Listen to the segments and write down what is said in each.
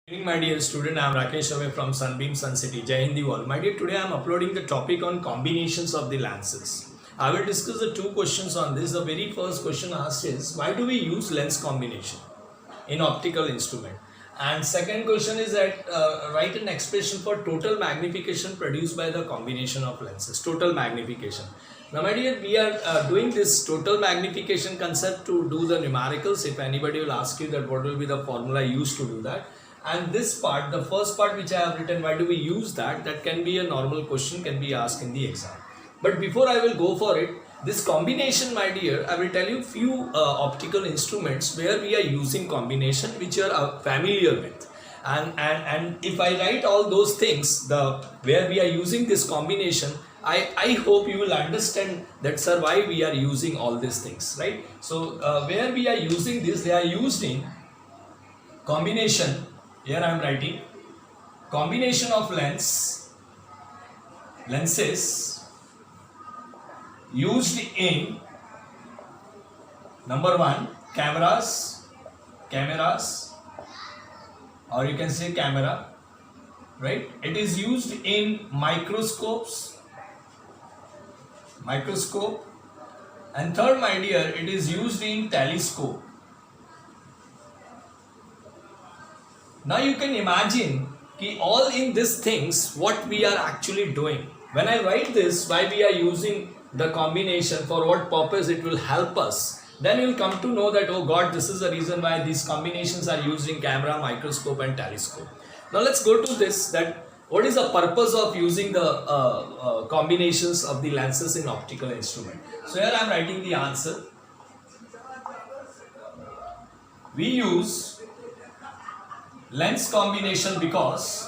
Good evening, my dear student. I am Rakesh away from Sunbeam Sun City. Jai Hindi all. My dear, today I am uploading the topic on combinations of the lenses. I will discuss the two questions on this. The very first question asked is, why do we use lens combination in optical instrument? And second question is that write an expression for total magnification produced by the combination of lenses. Total magnification. Now, my dear, we are doing this total magnification concept to do the numericals. If anybody will ask you that what will be the formula used to do that. And this part, the first part which I have written, why do we use that? That can be a normal question, can be asked in the exam. But before I will go for it, this combination, my dear, I will tell you few optical instruments where we are using combination which you are familiar with. And if I write all those things, where we are using this combination, I hope you will understand that, sir, why we are using all these things, right? So where we are using this, they are used in combination. Here I am writing combination of lenses used in number one cameras, or you can say camera, right? It is used in microscope, and third, my dear, it is used in telescope. Now you can imagine all in these things what we are actually doing. When I write this, why we are using the combination, for what purpose it will help us, then you will come to know that, oh God, this is the reason why these combinations are used in camera, microscope and telescope. Now let's go to this, that what is the purpose of using the combinations of the lenses in optical instrument. So here I am writing the answer. We use lens combination because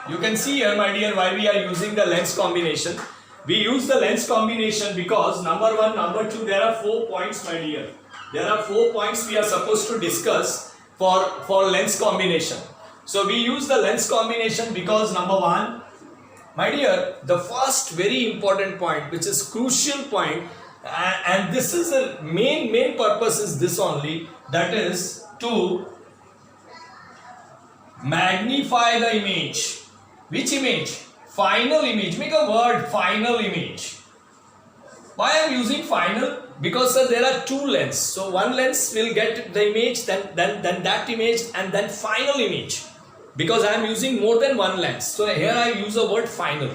you can see here, my dear, why we are using the lens combination. We use the lens combination because number one, number two, there are 4 points, my dear. There are 4 points we are supposed to discuss for lens combination. So we use the lens combination because number one, my dear, the first very important point, which is crucial point, and this is the main purpose is this only, that is to magnify the image. Which image? Final image. Make a word, final image. Why I am using final? Because, sir, there are two lenses. So one lens will get the image, then that image, and then final image. Because I am using more than one lens. So here I use a word final.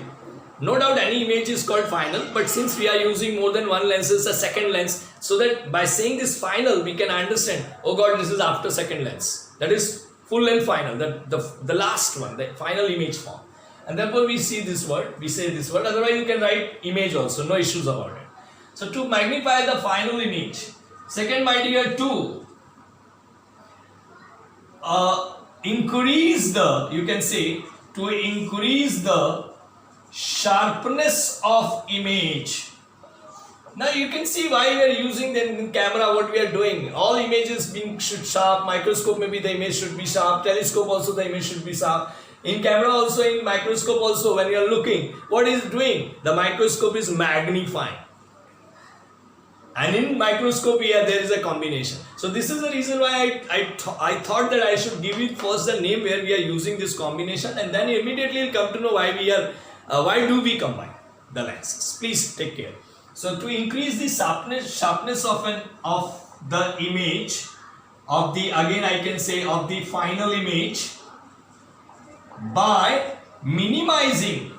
No doubt any image is called final, but since we are using more than one lens, it's a second lens. So that by saying this final, we can understand, oh God, this is after second lens. That is full length final, the last one, the final image form. And therefore we see this word, we say this word. Otherwise you can write image also, no issues about it. So to magnify the final image. Second, my dear, to increase the, you can say, to increase the sharpness of image. Now you can see why we are using the camera, what we are doing. All images being should sharp, microscope maybe the image should be sharp, telescope also the image should be sharp. In camera also, in microscope also, when you are looking, what is it doing? The microscope is magnifying. And in microscope here there is a combination. So this is the reason why I thought that I should give it first the name where we are using this combination, and then immediately you'll come to know why we are why do we combine the lenses. Please take care. So to increase the sharpness of the image of the, again I can say, of the final image by minimizing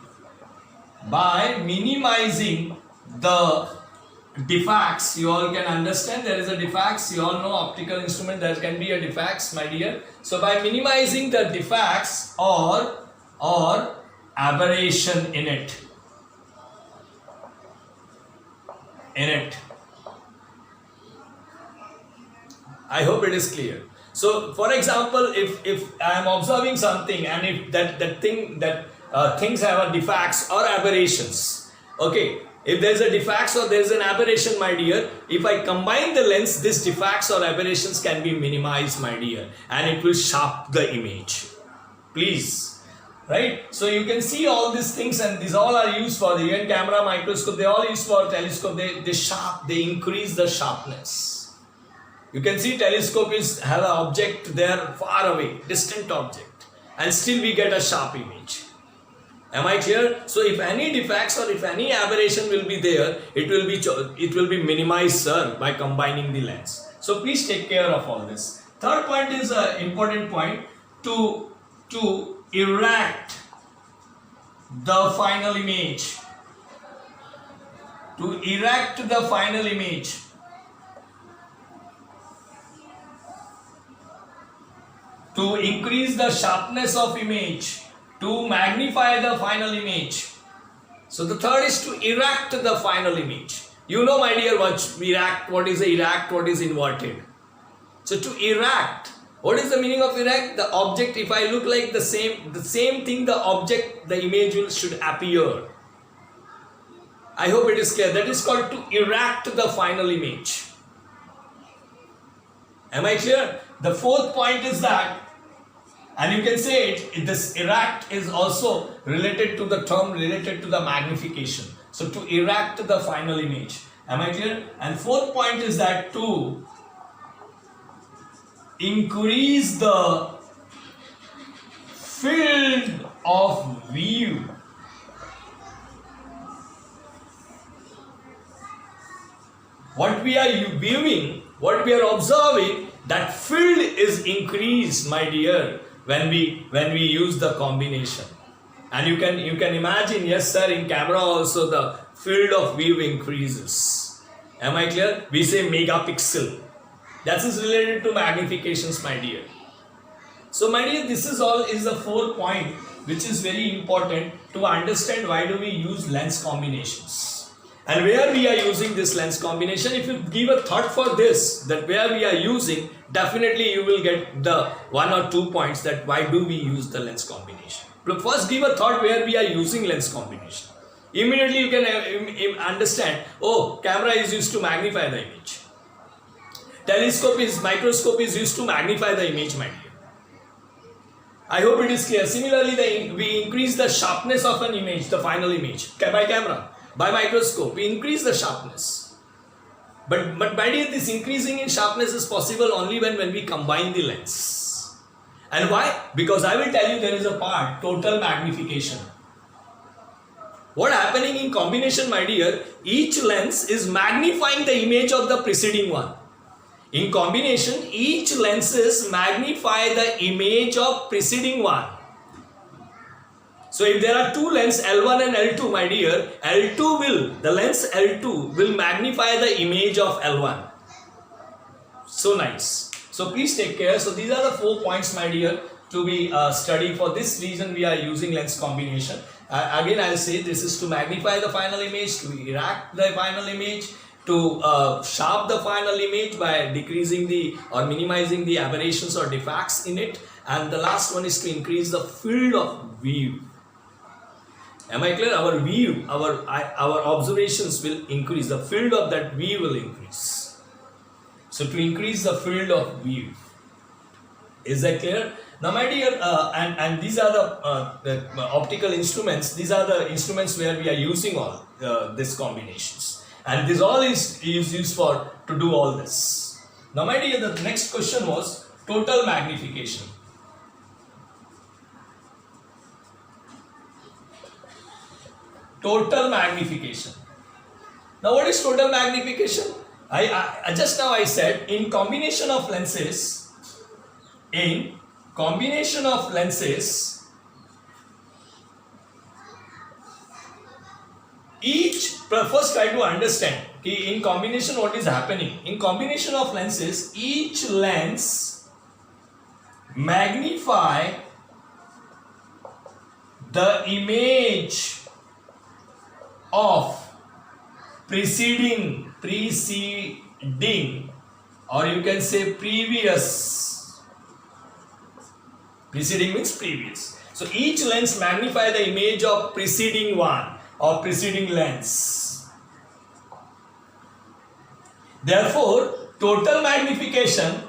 the defects. You all can understand there is a defects. You all know optical instrument, there can be a defects, my dear. So by minimizing the defects or aberration in it. I hope it is clear. So for example, if I am observing something and if things have a defects or aberrations, okay, if there is a defects or there is an aberration, my dear, if I combine the lens, these defects or aberrations can be minimized, my dear, and it will sharp the image. Please. right? So you can see all these things, and these all are used for the even camera, microscope. They all used for telescope. They increase the sharpness. You can see telescope have an object there far away, distant object, and still we get a sharp image. Am I clear? So if any defects or if any aberration will be there, it will be minimized, sir, by combining the lens. So please take care of all this. Third point is an important point, to erect the final image. To erect the final image. To increase the sharpness of image. To magnify the final image. So the third is to erect the final image. You know, my dear, what is erect, what is inverted. So to erect, what is the meaning of erect? The object, if I look like the same thing, the object, the image should appear. I hope it is clear. That is called to erect the final image. Am I clear? The fourth point is that, and you can say this erect is also related to the term related to the magnification. So to erect the final image. Am I clear? And fourth point is that to increase the field of view. What we are viewing, what we are observing, that field is increased, my dear, when we use the combination. And you can imagine, yes sir, in camera also the field of view increases. Am I clear? We say megapixel. That is related to magnifications, my dear. So my dear, this is the 4 point which is very important to understand why do we use lens combinations. And where we are using this lens combination, if you give a thought for this, that where we are using, definitely you will get the 1 or 2 points that why do we use the lens combination. But first give a thought where we are using lens combination. Immediately you can understand, oh, camera is used to magnify the image. Microscope is used to magnify the image, my dear. I hope it is clear. Similarly, we increase the sharpness of an image, the final image, by camera. By microscope, we increase the sharpness. But my dear, this increasing in sharpness is possible only when we combine the lens. And why? Because I will tell you there is a part, total magnification. What happening in combination, my dear, each lens is magnifying the image of the preceding one. In combination, each lenses magnify the image of preceding one. So if there are two lenses L1 and L2, my dear, the lens L2 will magnify the image of L1. So nice. So please take care. So these are the 4 points, my dear, to be studied. For this reason, we are using lens combination. Again, I'll say this is to magnify the final image, to erect the final image, to sharp the final image by decreasing or minimizing the aberrations or defects in it, and the last one is to increase the field of view. Am I clear? Our view, our observations will increase, the field of that view will increase. So to increase the field of view. Is that clear? Now my dear, and these are the optical instruments. These are the instruments where we are using all these combinations. And this all is used to do all this. Now my dear, the next question was total magnification. Total magnification. Now what is total magnification? I just now I said in combination of lenses, first try to understand in combination what is happening. In combination of lenses, each lens magnify the image of preceding, or you can say previous. Preceding means previous. So each lens magnify the image of preceding one or preceding lens. Therefore, total magnification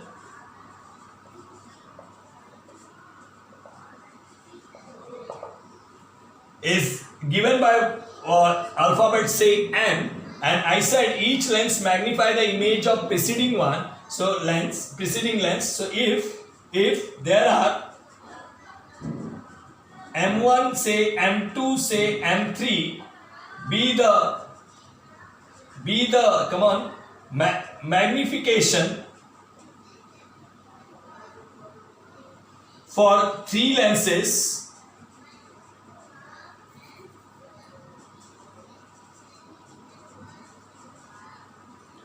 is given by alphabet say n, and I said each lens magnify the image of preceding one. So lens, preceding lens. So if there are m1 say m2 say m3 be the come on magnification for 3 lenses,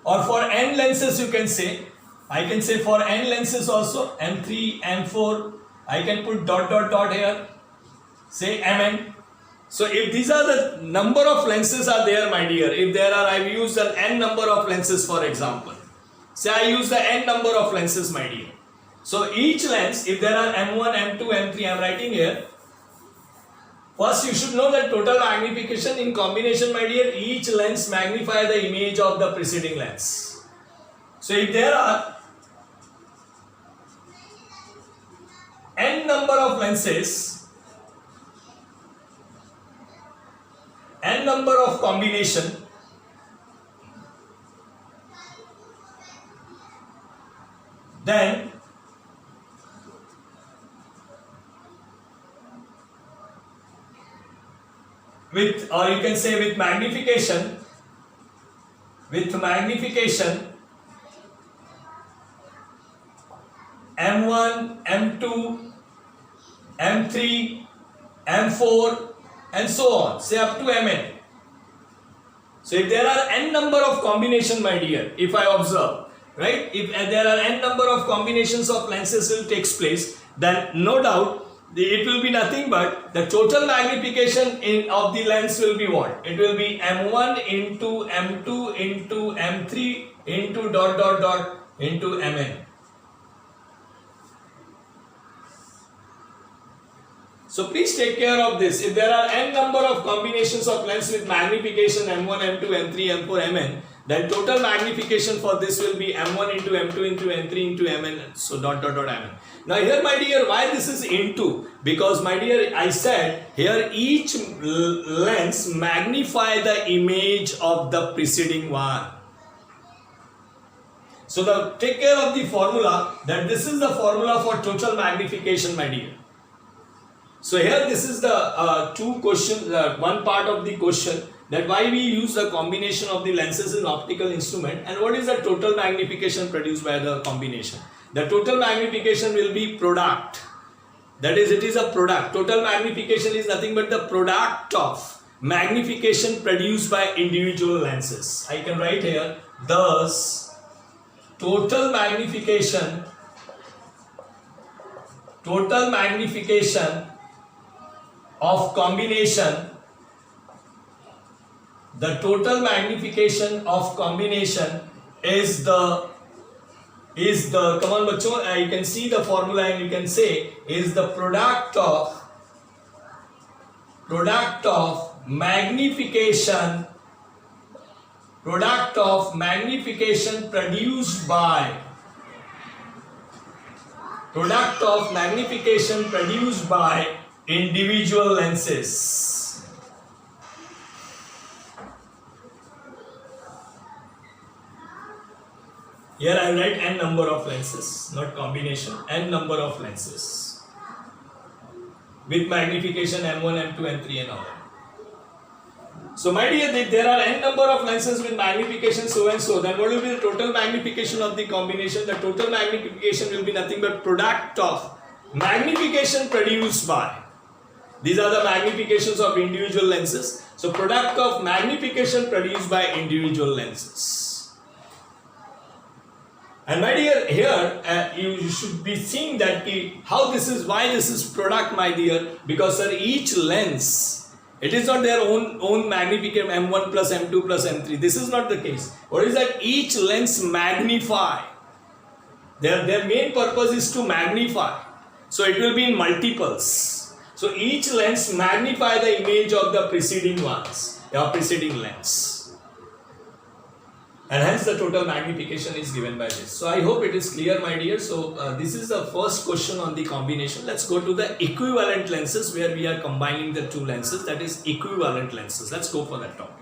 or for n lenses, you can say, I can say for n lenses also, m3, m4, I can put dot dot dot here, say mn. So if these are the number of lenses are there, my dear, if there are, I've used an n number of lenses, for example, say I use the n number of lenses, my dear. So each lens, if there are m1, m2, m3, I'm writing here. First you should know that total magnification in combination, my dear, each lens magnify the image of the preceding lens. So if there are n number of lenses, n number of combination, then with, or you can say with magnification m1, m2, m3, m4 and so on, say up to mn. So if there are n number of combination, my dear, if I observe, right, if there are n number of combinations of lenses will takes place, then no doubt it will be nothing but the total magnification of the lens will be what? It will be m1 into m2 into m3 into dot dot dot into mn. So please take care of this. If there are n number of combinations of lens with magnification m1, m2, m3, m4, mn, then total magnification for this will be m1 into m2 into m3 into mn, so dot dot dot mn. Now here, my dear, why this is into? Because, my dear, I said here each lens magnify the image of the preceding one. So take care of the formula, that this is the formula for total magnification, my dear. So here this is the two questions, one part of the question, that why we use the combination of the lenses in optical instrument, and what is the total magnification produced by the combination. The total magnification will be product, that is, it is a product. Total magnification is nothing but the product of magnification produced by individual lenses. I can write here, thus total magnification of combination, the total magnification of combination is the come on bachcho, you can see the formula and you can say is the product of magnification produced by individual lenses. Here I write n number of lenses, not combination, n number of lenses with magnification m1, m2, m3 and all that. So my dear, if there are n number of lenses with magnification so and so, then what will be the total magnification of the combination? The total magnification will be nothing but product of magnification produced by. These are the magnifications of individual lenses. So product of magnification produced by individual lenses. And my dear, here you should be seeing that how this is, why this is product, my dear, because sir, each lens, it is not their own magnification m1 plus m2 plus m3. This is not the case. What is that? Each lens magnify. Their main purpose is to magnify. So it will be in multiples. So each lens magnify the image of the preceding ones, or preceding lens. and hence the total magnification is given by this. So I hope it is clear, my dear. So this is the first question on the combination. Let's go to the equivalent lenses, where we are combining the two lenses, that is equivalent lenses. Let's go for that topic.